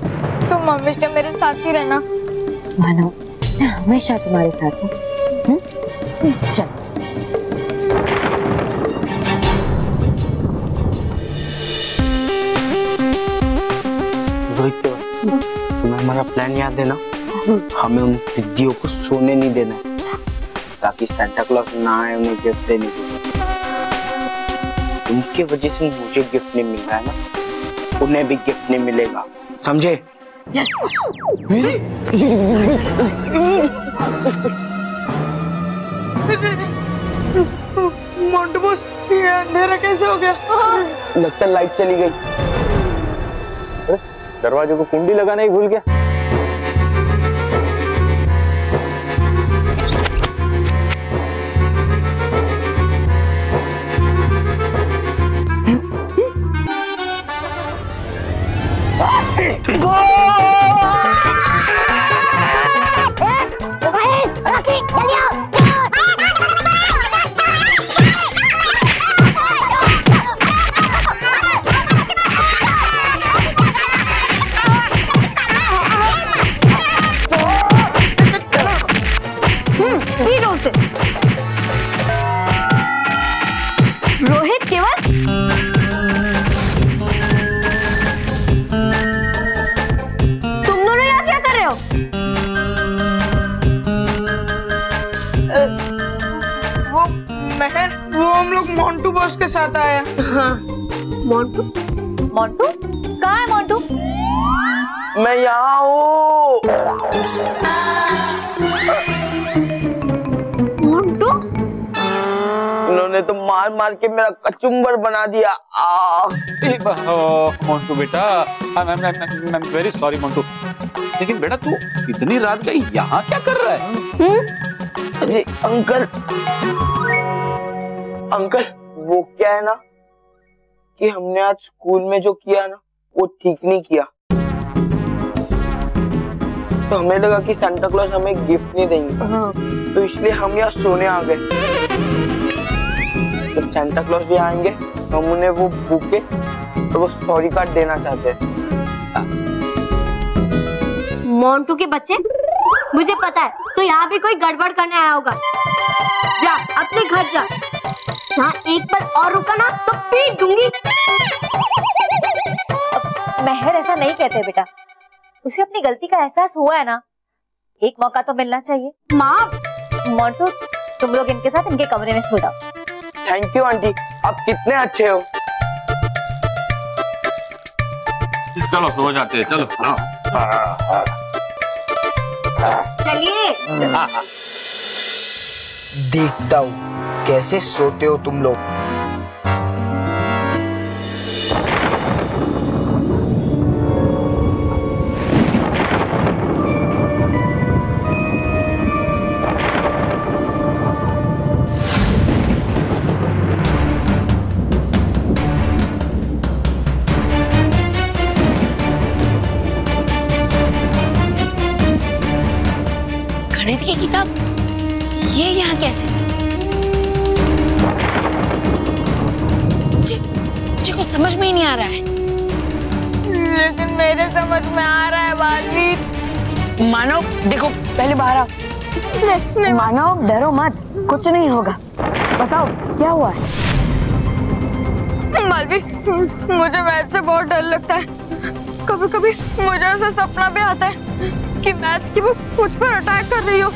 तुम हमेशा मेरे साथ ही रहना। मानो मैं हमेशा तुम्हारे साथ हूँ। चल रोहित, तुम्हें हमारा प्लान याद है ना? हमें उन टिड्डियों को सोने नहीं देना है, ताकि सांता क्लॉज ना आए उन्हें गिफ्ट देने के लिए। उनकी वजह से मुझे गिफ्ट नहीं मिल रहा है ना, उन्हें भी गिफ्ट नहीं मिलेगा, समझे? यस मोंटू बॉस, ये अंधेरा कैसे हो गया? लगता है लाइट चली गई। दरवाजे को कुंडी लगाना ही भूल गया। रोहित केवल तुम दोनों यहाँ क्या कर रहे हो? वो महर, वो हम लोग मोंटू बॉस के साथ आए हैं। हाँ। मोंटू? मोंटू? कहाँ है मोंटू? मैं यहाँ हूँ। मोंटू? उन्होंने तो मार मार के मेरा कचुम्बर बना दिया। मोंटू बेटा, I am very sorry Montu, लेकिन बेटा तू इतनी रात गई यहाँ क्या कर रहा है? अरे अंकल, अंकल वो क्या है ना कि हमने आज स्कूल में जो किया ना वो ठीक नहीं किया, तो हमें लगा कि सांता क्लॉज हमें गिफ्ट नहीं देंगे, तो इसलिए हम यहाँ सोने आ गए। जब सांता क्लॉज भी आएंगे तो हम उन्हें वो बुके और वो सॉरी कार्ड देना चाहते हैं। मोंटू के बच्चे, मुझे पता है तो यहाँ भी कोई गड़बड़ करने आया होगा। जा अपने घर जा, यहाँ एक पल और रुका ना तो पीट दूंगी। महर ऐसा नहीं कहते बेटा, उसे अपनी गलती का एहसास हुआ है ना, एक मौका तो मिलना चाहिए। माँ, मोंटू तुम लोग इनके साथ इनके कमरे में सो जाओ। थैंक यू आंटी, आप कितने अच्छे हो। चलो सो जाते हैं, चलो। चलिए। देखता हूँ कैसे सोते हो तुम लोग। गणित की किताब ये यहाँ कैसे? मुझे कुछ समझ में ही नहीं आ रहा है। लेकिन मेरे समझ में आ रहा है बालवीर। मानव देखो, पहले बाहर आओ। मानव डरो मत, कुछ नहीं होगा। बताओ क्या हुआ है? बालवीर, मुझे मैथ से बहुत डर लगता है। कभी कभी मुझे ऐसा सपना भी आता है कि मैथ्स की बुक मुझ पर अटैक कर रही हो।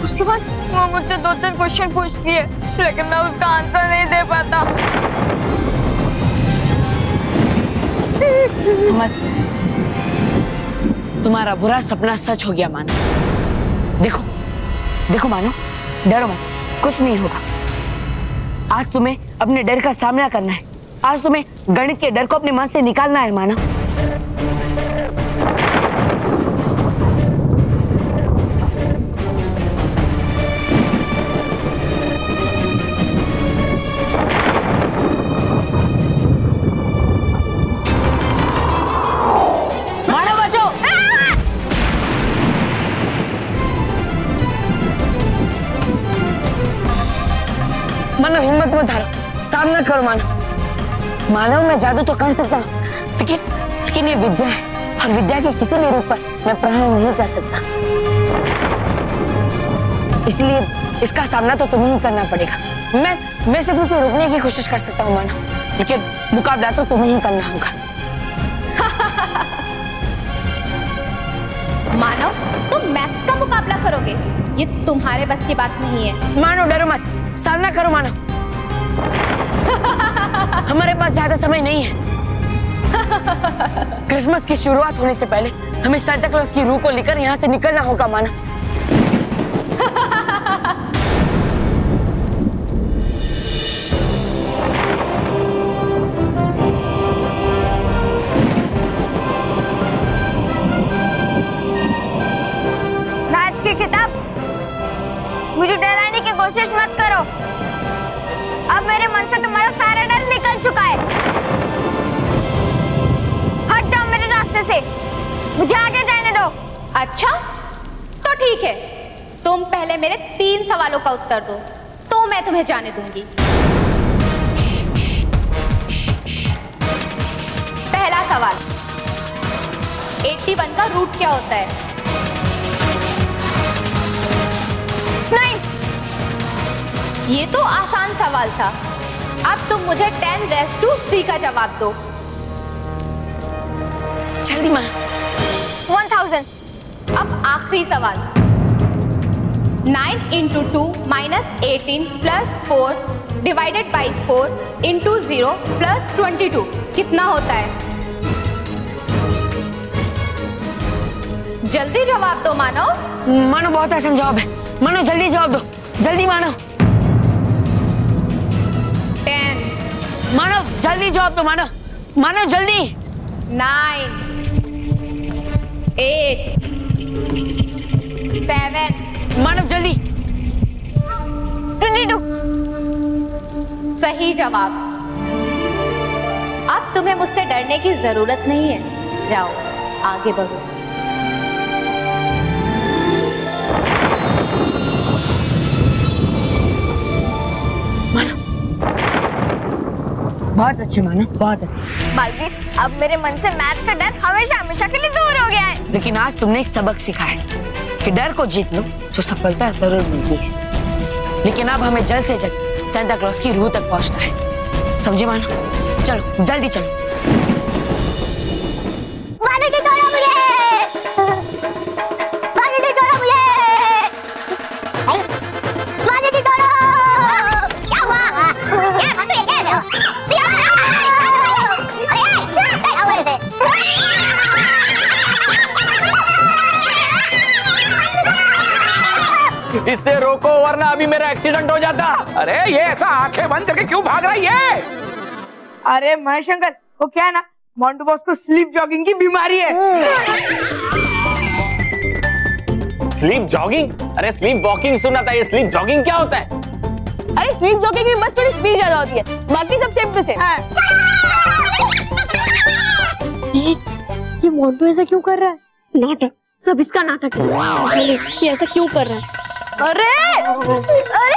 उसके बाद वो मुझसे 2-3 क्वेश्चन पूछती है, लेकिन मैं उसका आंसर नहीं दे पाता। समझ तुम्हारा बुरा सपना सच हो गया मानो। देखो देखो मानो, डरो मत, कुछ नहीं होगा। आज तुम्हें अपने डर का सामना करना है। आज तुम्हें गणित के डर को अपने मन से निकालना है मानो। मानो हिम्मत मत हारो, सामना करो मानो। मानव मैं जादू तो कर सकता हूँ, लेकिन ये विद्या है और विद्या के किसी भी रूप पर मैं प्रहार नहीं कर सकता। इसलिए इसका सामना तो तुम्हें ही करना पड़ेगा। मैं सिर्फ उसे रोकने की कोशिश कर सकता हूँ मानो, लेकिन मुकाबला तो तुम्हें ही करना होगा। मानव, तुम मैथ्स का मुकाबला करोगे? ये तुम्हारे बस की बात नहीं है। मानो डरो मत, सामना करो मानो। हमारे पास ज्यादा समय नहीं है। क्रिसमस की शुरुआत होने से पहले हमें सांता क्लॉज की रूह को लेकर यहाँ से निकलना होगा मानो। मैथ्स की किताब, मुझे डराने की कोशिश मत करो। अब मेरे मन से तुम्हारा सारा डर निकल चुका है। हट जाओ मेरे रास्ते से, मुझे आगे जाने दो। अच्छा, तो ठीक है, तुम पहले मेरे 3 सवालों का उत्तर दो, तो मैं तुम्हें जाने दूंगी। पहला सवाल, 81 का रूट क्या होता है? नहीं, ये तो आसान सवाल था। अब तुम मुझे 10⁻³ का जवाब दो। जल्दी मानो। 1000। अब आखिरी सवाल, 9 × 2 - 18 + 4 / 4 × 0 + 22 कितना होता है? जल्दी जवाब दो मानो। मानो बहुत आसान जवाब है, मानो जल्दी जवाब दो, जल्दी मानो। 10। मानो जल्दी जवाब दो, मानो मानो जल्दी। 9 8 7 मानो जल्दी। 22। सही जवाब। अब तुम्हें मुझसे डरने की जरूरत नहीं है, जाओ आगे बढ़ो। मानो बहुत अच्छे, मानो बहुत अच्छे। बालवीर, अब मेरे मन से मैथ्स का डर हमेशा हमेशा के लिए दूर हो गया है। लेकिन आज तुमने एक सबक सीखा है कि डर को जीत लो तो सफलता जरूर मिलती है। लेकिन अब हमें जल्द से जल्द सांता क्लॉज की रूह तक पहुंचना है, समझे मानो? चलो जल्दी चलो। मानो जी छोड़ो मुझे, मानो जी छोड़ो मुझे, मानो जी छोड़ो। क्या हुआ? इससे रोको वरना अभी मेरा एक्सीडेंट हो जाता। अरे ये ऐसा आंखें बंद करके क्यों भाग रही है? अरे महेश अंकल, वो क्या है ना, मोंटू बॉस को स्लीप जॉगिंग की बीमारी है। Sleep jogging? अरे स्लीप वॉकिंग सुना था, ये स्लीप जॉगिंग क्या होता है? अरे स्लीप जॉगिंग में बस थोड़ी स्पीड ज्यादा होती है, बाकी सब सेम टू सेम। ये मोंटू ऐसा क्यों कर रहा है? नाटक, सब इसका नाटक है। ये ऐसा क्यों कर रहा है? अरे अरे,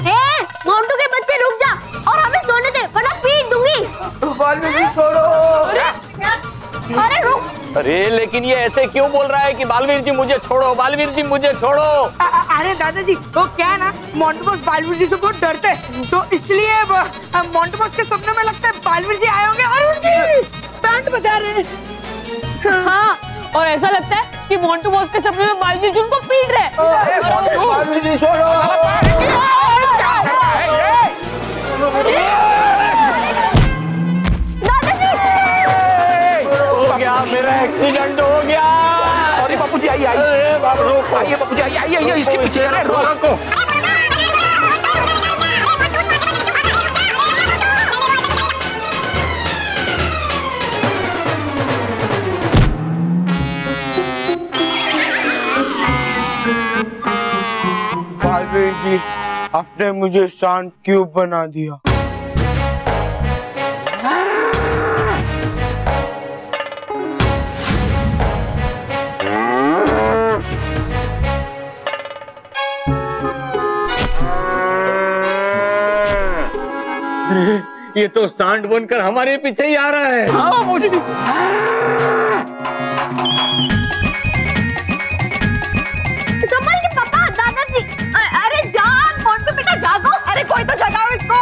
ए, मोंटू के बच्चे रुक जा और हमें सोने दे, वरना पीट दूंगी। बालवीर जी छोड़ो। अरे रुक। अरे लेकिन ये ऐसे क्यों बोल रहा है कि बालवीर जी मुझे छोड़ो, बालवीर जी मुझे छोड़ो? अरे दादाजी, वो क्या है ना, मोंटू बॉस बालवीर जी से बहुत डरते हैं, तो इसलिए मोंटू बॉस के सपने में लगता है बालवीर जी आए होंगे और उनकी बैंड बजा रहे हैं। हाँ, और ऐसा लगता है कि मोंटू बॉस के सपने में बालवीर जी उनको पीट रहे हैं। बालवीर जी छोड़ो। हो गया, मेरा एक्सीडेंट हो गया। आइए बाबूजी, आइए आइए आइए, इसके पीछे जा रहे हैं, रोको। बालवीर जी, आपने मुझे शांत क्यों बना दिया? ये तो सांड बनकर हमारे पीछे ही आ रहा है। हाँ बाबूजी। संभल के पापा, दादाजी। अरे जाग मोंटू बेटा, जागो। अरे कोई तो जगाओ इसको।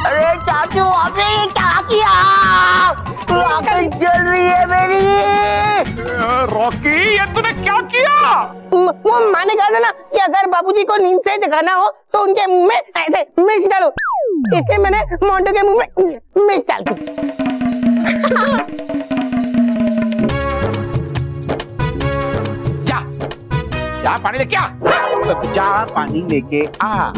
अरे चाचू, आपने ये क्या किया? आंखें जल रही है मेरी। रॉकी, ये तूने क्या किया? वो मैंने कहा था ना कि अगर बाबूजी को नींद से जगाना हो तो उनके मुंह में ऐसे मिर्च डालो, इसलिए मैंने मोंटू के मुंह में मिर्च डाल दी। जा पानी लेके आ। जा पानी लेके आ।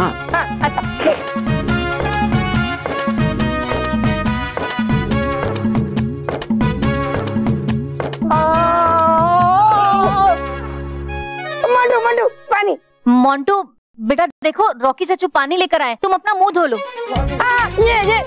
मोंटू पानी। मोंटू बेटा देखो, रॉकी चाचू पानी लेकर आए, तुम अपना मुंह धो लो। ये।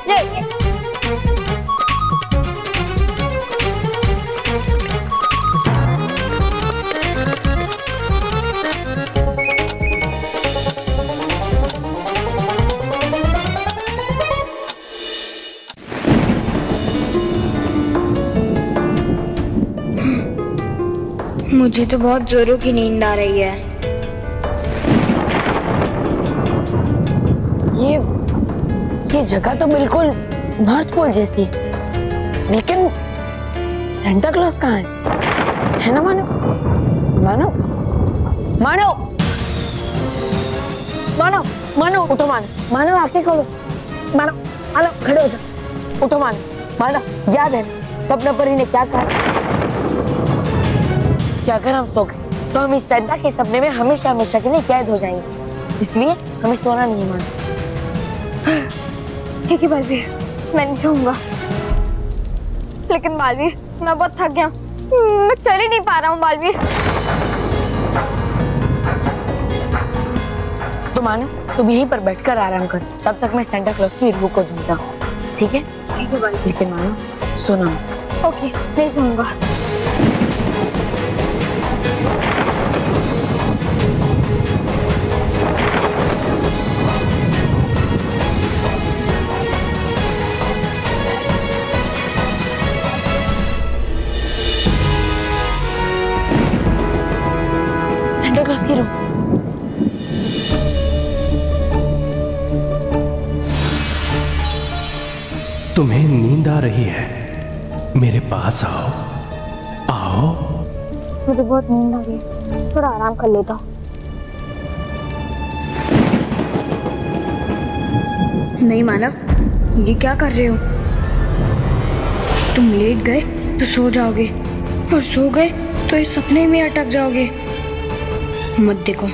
मुझे तो बहुत जोरों की नींद आ रही है। ये जगह तो बिल्कुल नॉर्थ पोल जैसी है, लेकिन सेंटा क्लॉज कहाँ है ना मानो? मानो मानो मानो मानो उठो, मानो आंखें खोलो, मानो खड़े हो जाओ, उठो मानो याद है सपना परी ने क्या कहा कि अगर हम सो गए तो हम इस सेंटा के सपने में हमेशा हमेशा के लिए कैद हो जाएंगे, इसलिए हमें सोना नहीं है मानो। ठीक है बालवीर, मैं नहीं सोऊंगा। लेकिन बालवीर, मैं बहुत थक गया, मैं चल ही नहीं पा रहा हूँ बालवीर। तो मानो तुम यहीं पर बैठकर आराम कर, तब तक मैं सेंटा क्लॉज की रूह को ढूंढता हूँ, ठीक है? ठीक है बालवीर। लेकिन मानो सोना मत। ओके, नहीं सोऊंगा। सेंटा क्लॉज की रूह। तुम्हें नींद आ रही है, मेरे पास आओ आओ। मुझे बहुत नींद आ रही है, थोड़ा आराम कर लेता हूँ। नहीं मानव, ये क्या कर रहे हो? तुम लेट गए तो सो जाओगे, और सो गए तो इस सपने में अटक जाओगे। मत देखो,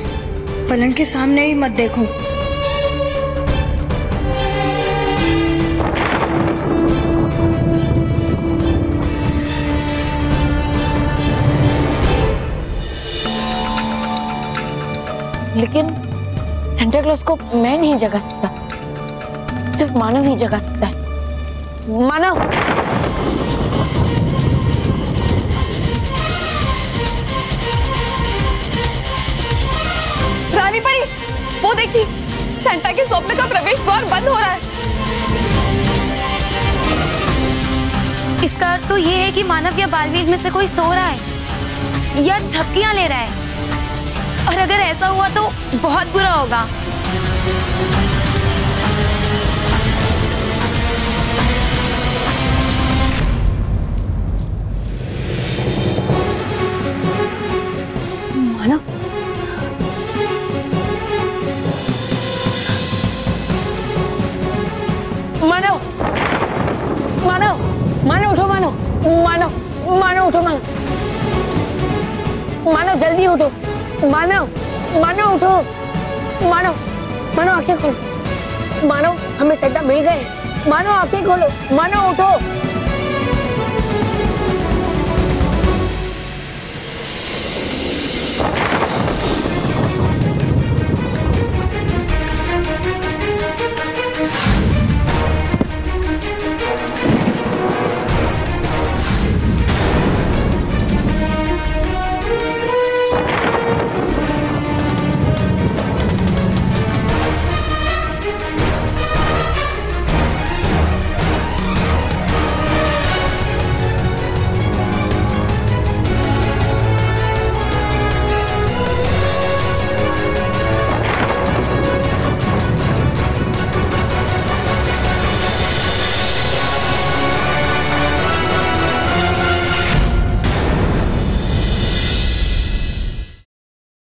पलंग के सामने ही मत देखो। लेकिन सेंटा क्लॉज को मैं नहीं जगा सकता, सिर्फ मानव ही जगा सकता है। मानव, रानी परी, वो देखिए, सेंटा के स्वप्न का प्रवेश द्वार बंद हो रहा है। इसका अर्थ तो ये है कि मानव या बालवीर में से कोई सो रहा है। या झपकियां ले रहा है। और अगर ऐसा हुआ तो बहुत बुरा होगा। मानव, मानव, मानव, मानव उठो, मानव, मानव, मानव उठो, मानव, मानव जल्दी उठो, मानव, मानव उठो, मानव, मानव आंखें खोलो, मानव हमें सेंटा मिल गए, मानव आंखें खोलो, मानव उठो।